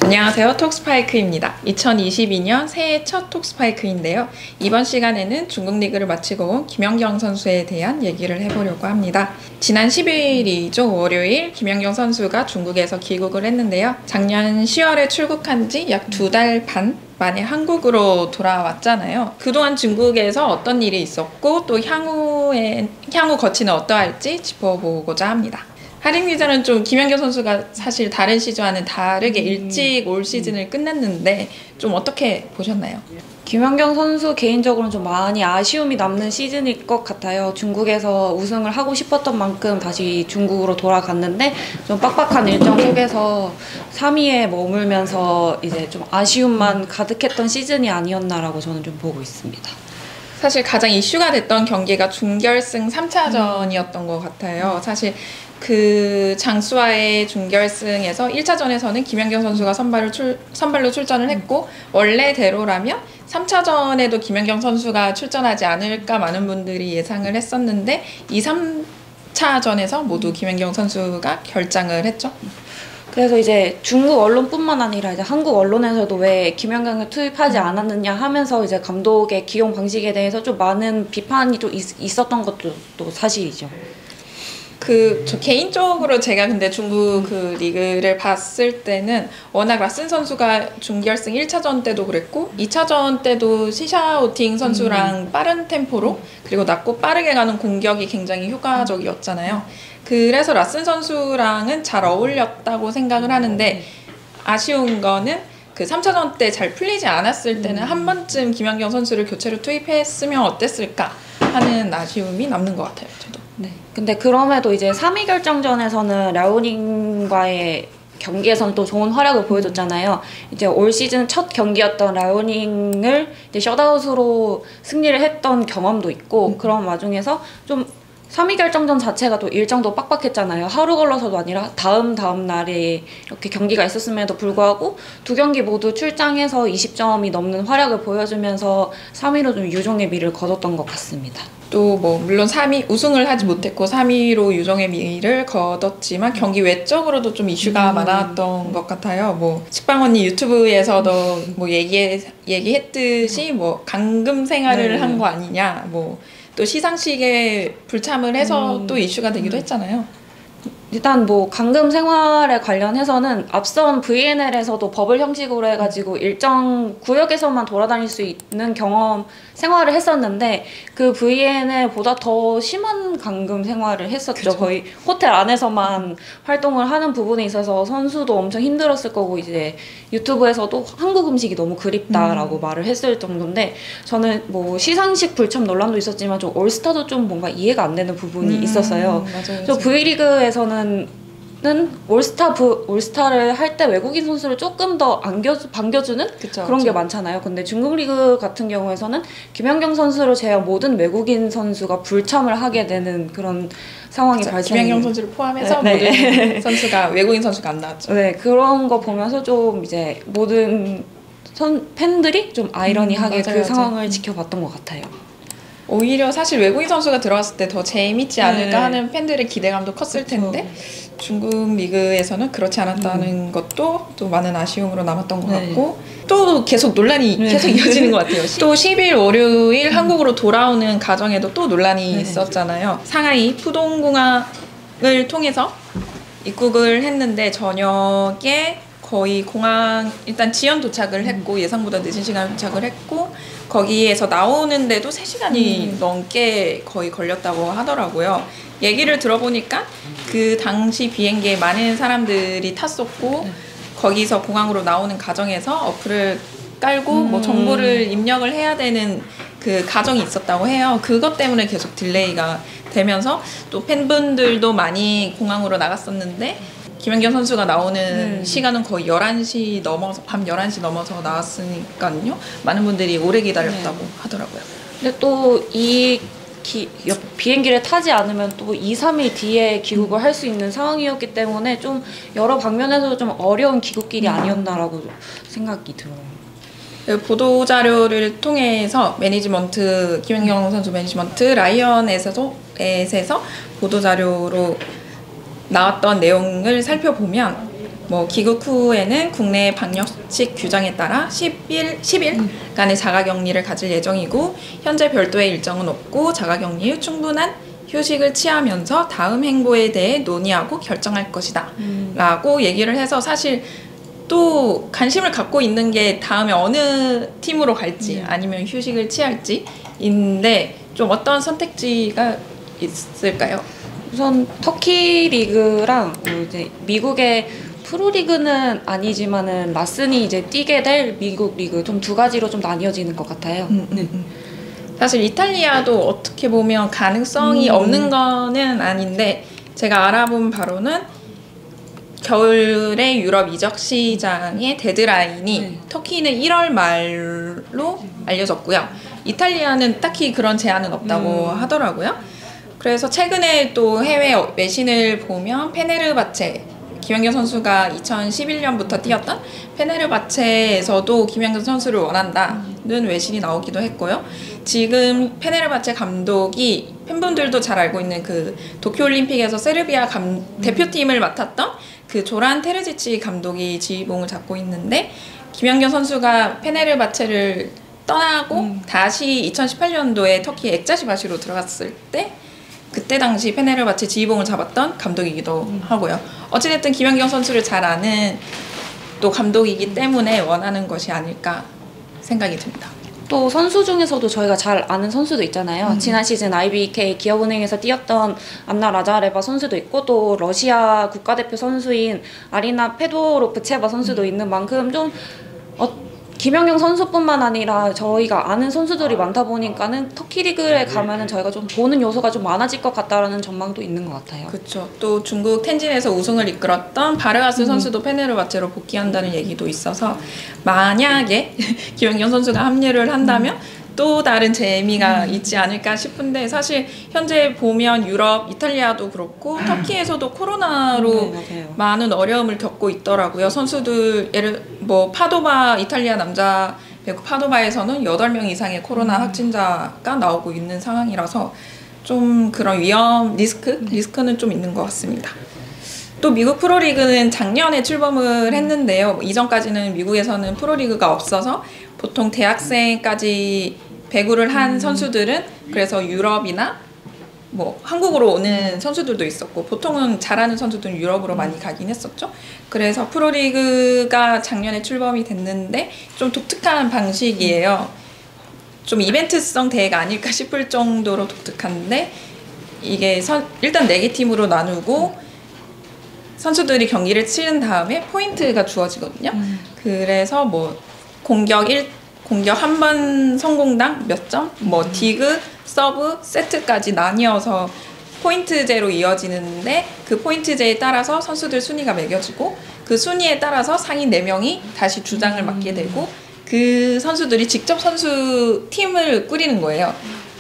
안녕하세요. 톡스파이크입니다. 2022년 새해 첫 톡스파이크인데요. 이번 시간에는 중국 리그를 마치고 온 김연경 선수에 대한 얘기를 해보려고 합니다. 지난 10일이죠. 월요일 김연경 선수가 중국에서 귀국을 했는데요. 작년 10월에 출국한 지 약 2달 반 만에 한국으로 돌아왔잖아요. 그동안 중국에서 어떤 일이 있었고 또 향후 거치는 어떠할지 짚어보고자 합니다. 하림 기자는 좀 김연경 선수가 사실 다른 시즌과는 다르게 일찍 올 시즌을 끝냈는데 좀 어떻게 보셨나요? 김연경 선수 개인적으로는 좀 많이 아쉬움이 남는 시즌일 것 같아요. 중국에서 우승을 하고 싶었던 만큼 다시 중국으로 돌아갔는데 좀 빡빡한 일정 속에서 3위에 머물면서 이제 좀 아쉬움만 가득했던 시즌이 아니었나라고 저는 좀 보고 있습니다. 사실 가장 이슈가 됐던 경기가 준결승 3차전이었던 것 같아요. 사실 그 장수와의 준결승에서 1차전에서는 김연경 선수가 선발로 출전을 했고 원래대로라면 3차전에도 김연경 선수가 출전하지 않을까 많은 분들이 예상을 했었는데 2, 3차전에서 모두 김연경 선수가 결장을 했죠. 그래서 이제 중국 언론뿐만 아니라 이제 한국 언론에서도 왜 김연경을 투입하지 않았느냐 하면서 이제 감독의 기용 방식에 대해서 좀 많은 비판이 좀 있었던 것도 또 사실이죠. 저 개인적으로 제가 근데 중국 그 리그를 봤을 때는 워낙 라슨 선수가 준결승 1차전 때도 그랬고 2차전 때도 시샤오팅 선수랑 빠른 템포로 그리고 낮고 빠르게 가는 공격이 굉장히 효과적이었잖아요. 그래서 라슨 선수랑은 잘 어울렸다고 생각을 하는데 아쉬운 거는 그 3차전 때 잘 풀리지 않았을 때는 한 번쯤 김연경 선수를 교체로 투입했으면 어땠을까 하는 아쉬움이 남는 것 같아요. 저도. 네. 근데 그럼에도 이제 3위 결정전에서는 라오닝과의 경기에서는 또 좋은 활약을 보여줬잖아요. 이제 올 시즌 첫 경기였던 라오닝을 이제 셧아웃으로 승리를 했던 경험도 있고 그런 와중에서 좀 3위 결정전 자체가 또 일정도 빡빡했잖아요. 하루 걸러서도 아니라 다음 날에 이렇게 경기가 있었음에도 불구하고 두 경기 모두 출장해서 20점이 넘는 활약을 보여주면서 3위로 좀 유종의 미를 거뒀던 것 같습니다. 또 뭐 물론 3위 우승을 하지 못했고 3위로 유종의 미를 거뒀지만 경기 외적으로도 좀 이슈가 많았던 것 같아요. 뭐 식빵 언니 유튜브에서도 뭐 얘기했듯이 뭐 감금 생활을 한 거 아니냐 뭐 또 시상식에 불참을 해서 또 이슈가 되기도 했잖아요. 일단 뭐 감금 생활에 관련해서는 앞선 VNL에서도 버블 형식으로 해가지고 일정 구역에서만 돌아다닐 수 있는 경험 생활을 했었는데 그 VNL보다 더 심한 감금 생활을 했었죠. 그쵸? 거의 호텔 안에서만 활동을 하는 부분에 있어서 선수도 엄청 힘들었을 거고 이제 유튜브에서도 한국 음식이 너무 그립다라고 말을 했을 정도인데 저는 뭐 시상식 불참 논란도 있었지만 좀 올스타도 좀 뭔가 이해가 안 되는 부분이 있었어요. 맞아요. 저 V리그에서는 올스타를 할 때 외국인 선수를 조금 더 반겨주는 그런 게 많잖아요. 근데 중국 리그 같은 경우에서는 김연경 선수를 제외한 모든 외국인 선수가 불참을 하게 되는 그런 상황이 발생해요. 김연경 선수를 포함해서 모든 선수가 외국인 선수가 안 나왔죠. 네, 그런 거 보면서 좀 이제 모든 팬들이 좀 아이러니하게 그 상황을 지켜봤던 것 같아요. 오히려 사실 외국인 선수가 들어왔을 때 더 재밌지 않을까 하는 팬들의 기대감도 컸을 텐데 중국 리그에서는 그렇지 않았다는 것도 또 많은 아쉬움으로 남았던 것 같고 또 계속 논란이 계속 이어지는 것 같아요. 또 10일 월요일 한국으로 돌아오는 과정에도 또 논란이 있었잖아요. 상하이 푸동공항을 통해서 입국을 했는데 저녁에 거의 공항 일단 지연 도착을 했고 예상보다 늦은 시간에 도착을 했고 거기에서 나오는데도 3시간이 넘게 거의 걸렸다고 하더라고요. 얘기를 들어보니까 그 당시 비행기에 많은 사람들이 탔었고 거기서 공항으로 나오는 과정에서 어플을 깔고 뭐 정보를 입력을 해야 되는 그 과정이 있었다고 해요. 그것 때문에 계속 딜레이가 되면서 또 팬분들도 많이 공항으로 나갔었는데 김연경 선수가 나오는 시간은 거의 11시 넘어서 밤 11시 넘어서 나왔으니까요. 많은 분들이 오래 기다렸다고 하더라고요. 근데 또 이 비행기를 타지 않으면 또 2, 3일 뒤에 귀국을 할 수 있는 상황이었기 때문에 좀 여러 방면에서 좀 어려운 귀국길이 아니었나라고 생각이 들어요. 보도자료를 통해서 김연경 선수 매니지먼트 라이언에서 보도자료로 나왔던 내용을 살펴보면 뭐 귀국 후에는 국내 방역식 규정에 따라 10일간의 자가격리를 가질 예정이고 현재 별도의 일정은 없고 자가격리 후 충분한 휴식을 취하면서 다음 행보에 대해 논의하고 결정할 것이다 라고 얘기를 해서 사실 또 관심을 갖고 있는 게 다음에 어느 팀으로 갈지 아니면 휴식을 취할지인데 좀 어떤 선택지가 있을까요? 우선 터키 리그랑 뭐 이제 미국의 프로리그는 아니지만은 라슨이 이제 뛰게 될 미국 리그 좀 두 가지로 좀 나뉘어지는 것 같아요. 사실 이탈리아도 어떻게 보면 가능성이 없는 거는 아닌데 제가 알아본 바로는 겨울에 유럽 이적 시장의 데드라인이 터키는 1월 말로 알려졌고요. 이탈리아는 딱히 그런 제한은 없다고 하더라고요. 그래서 최근에 또 해외 외신을 보면 페네르바체 김연경 선수가 2011년부터 뛰었던 페네르바체에서도 김연경 선수를 원한다는 외신이 나오기도 했고요. 지금 페네르바체 감독이 팬분들도 잘 알고 있는 그 도쿄올림픽에서 세르비아 대표팀을 맡았던 그 조란 테르지치 감독이 지휘봉을 잡고 있는데 김연경 선수가 페네르바체를 떠나고 다시 2018년도에 터키 액자시바시로 들어갔을 때 그때 당시 페네르바체 지휘봉을 잡았던 감독이기도 하고요. 어찌됐든 김연경 선수를 잘 아는 또 감독이기 때문에 원하는 것이 아닐까 생각이 듭니다. 또 선수 중에서도 저희가 잘 아는 선수도 있잖아요. 지난 시즌 IBK 기업은행에서 뛰었던 안나 라자레바 선수도 있고 또 러시아 국가대표 선수인 아리나 페도로프체바 선수도 있는 만큼 좀 김연경 선수뿐만 아니라 저희가 아는 선수들이 많다 보니까는 터키 리그에 가면은 저희가 좀 보는 요소가 좀 많아질 것 같다라는 전망도 있는 것 같아요. 그렇죠. 또 중국 텐진에서 우승을 이끌었던 바르가스 선수도 페네르바체로 복귀한다는 얘기도 있어서 만약에 김연경 선수가 합류를 한다면 또 다른 재미가 있지 않을까 싶은데 사실 현재 보면 유럽, 이탈리아도 그렇고 터키에서도 코로나로 많은 어려움을 겪고 있더라고요. 선수들 예를 뭐 파도바 이탈리아 남자 배구 파도바에서는 8명 이상의 코로나 확진자가 나오고 있는 상황이라서 좀 그런 리스크는 좀 있는 것 같습니다. 또 미국 프로리그는 작년에 출범을 했는데요. 이전까지는 미국에서는 프로리그가 없어서 보통 대학생까지 배구를 한 선수들은 그래서 유럽이나 뭐 한국으로 오는 선수들도 있었고 보통은 잘하는 선수들은 유럽으로 많이 가긴 했었죠. 그래서 프로리그가 작년에 출범이 됐는데 좀 독특한 방식이에요. 좀 이벤트성 대회가 아닐까 싶을 정도로 독특한데 이게 일단 4개 팀으로 나누고 선수들이 경기를 치른 다음에 포인트가 주어지거든요. 그래서 뭐 공격 한 번 성공당 몇 점, 뭐 디그, 서브, 세트까지 나뉘어서 포인트제로 이어지는데 그 포인트제에 따라서 선수들 순위가 매겨지고 그 순위에 따라서 상위 4명이 다시 주장을 맡게 되고 그 선수들이 직접 선수 팀을 꾸리는 거예요.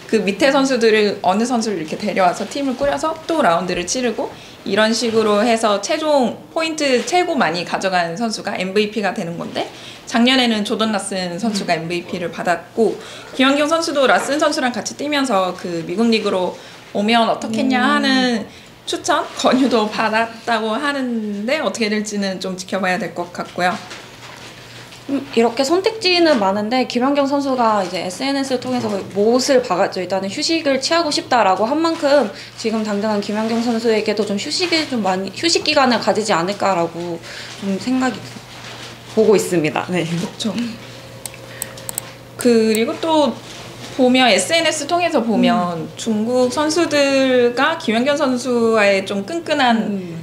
그 밑에 선수들을 어느 선수를 이렇게 데려와서 팀을 꾸려서 또 라운드를 치르고 이런 식으로 해서 최종 포인트 최고 많이 가져간 선수가 MVP가 되는 건데 작년에는 조던 라슨 선수가 MVP를 받았고 김연경 선수도 라슨 선수랑 같이 뛰면서 그 미국 리그로 오면 어떻겠냐 하는 추천, 권유도 받았다고 하는데 어떻게 될지는 좀 지켜봐야 될 것 같고요. 이렇게 선택지는 많은데 김연경 선수가 이제 SNS를 통해서 못을 박았죠. 일단은 휴식을 취하고 싶다라고 한 만큼 지금 당장은 김연경 선수에게도 좀 휴식 기간을 가지지 않을까라고 좀 생각이 보고 있습니다. 네. 그렇죠. 그리고 또 보면 SNS 통해서 보면 중국 선수들과 김연경 선수와의 좀 끈끈한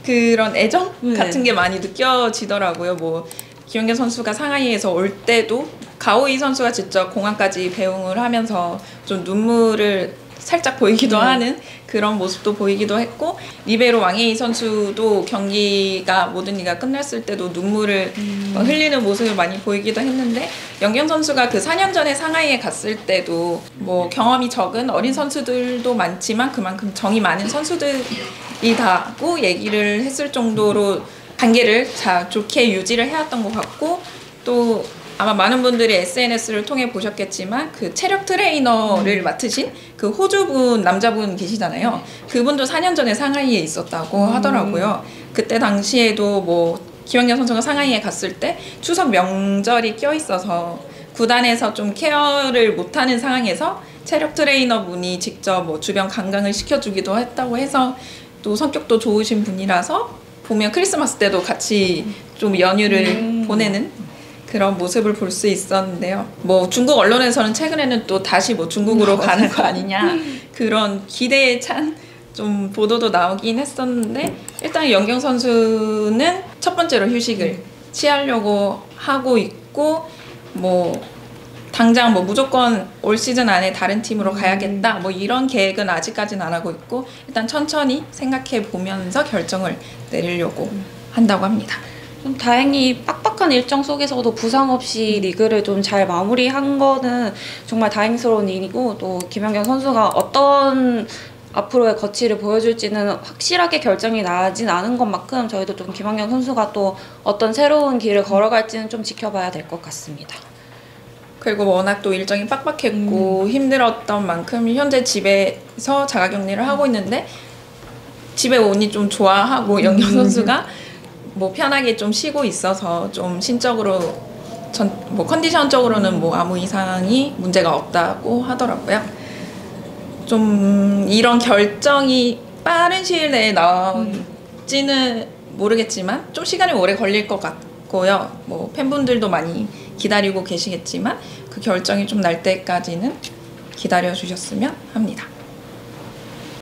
그런 애정 같은 게 많이 느껴지더라고요. 뭐 김연경 선수가 상하이에서 올 때도 가오이 선수가 직접 공항까지 배웅을 하면서 좀 눈물을 살짝 보이기도 하는 그런 모습도 보이기도 했고 리베로 왕예희 선수도 경기가 모든 리가 끝났을 때도 눈물을 흘리는 모습을 많이 보이기도 했는데 연경 선수가 그 4년 전에 상하이에 갔을 때도 뭐 경험이 적은 어린 선수들도 많지만 그만큼 정이 많은 선수들이다고 얘기를 했을 정도로 관계를 좋게 유지를 해왔던 것 같고 또 아마 많은 분들이 SNS를 통해 보셨겠지만 그 체력 트레이너를 맡으신 그 호주분 남자분 계시잖아요. 그분도 4년 전에 상하이에 있었다고 하더라고요. 그때 당시에도 뭐 김연경 선수가 상하이에 갔을 때 추석 명절이 껴 있어서 구단에서 좀 케어를 못하는 상황에서 체력 트레이너 분이 직접 뭐 주변 관광을 시켜주기도 했다고 해서 또 성격도 좋으신 분이라서 보면 크리스마스 때도 같이 좀 연휴를 보내는 그런 모습을 볼 수 있었는데요. 뭐 중국 언론에서는 최근에는 또 다시 뭐 중국으로 가는 거 아니냐 그런 기대에 찬 좀 보도도 나오긴 했었는데 일단 연경 선수는 첫 번째로 휴식을 취하려고 하고 있고 뭐 당장 뭐 무조건 올 시즌 안에 다른 팀으로 가야겠다 뭐 이런 계획은 아직까지는 안 하고 있고 일단 천천히 생각해 보면서 결정을 내리려고 한다고 합니다. 좀 다행히 빡빡한 일정 속에서도 부상 없이 리그를 좀 잘 마무리한 거는 정말 다행스러운 일이고 또 김연경 선수가 어떤 앞으로의 거취를 보여줄지는 확실하게 결정이 나진 않은 것만큼 저희도 좀 김연경 선수가 또 어떤 새로운 길을 걸어갈지는 좀 지켜봐야 될 것 같습니다. 그리고 워낙 또 일정이 빡빡했고 힘들었던 만큼 현재 집에서 자가격리를 하고 있는데 집에 오니 좀 좋아하고 연경 선수가 뭐 편하게 좀 쉬고 있어서 좀 신적으로 뭐 컨디션적으로는 뭐 아무 이상이 문제가 없다고 하더라고요. 좀 이런 결정이 빠른 시일 내에 나올지는 모르겠지만 좀 시간이 오래 걸릴 것 같고요. 뭐 팬분들도 많이 기다리고 계시겠지만 그 결정이 좀 날 때까지는 기다려 주셨으면 합니다.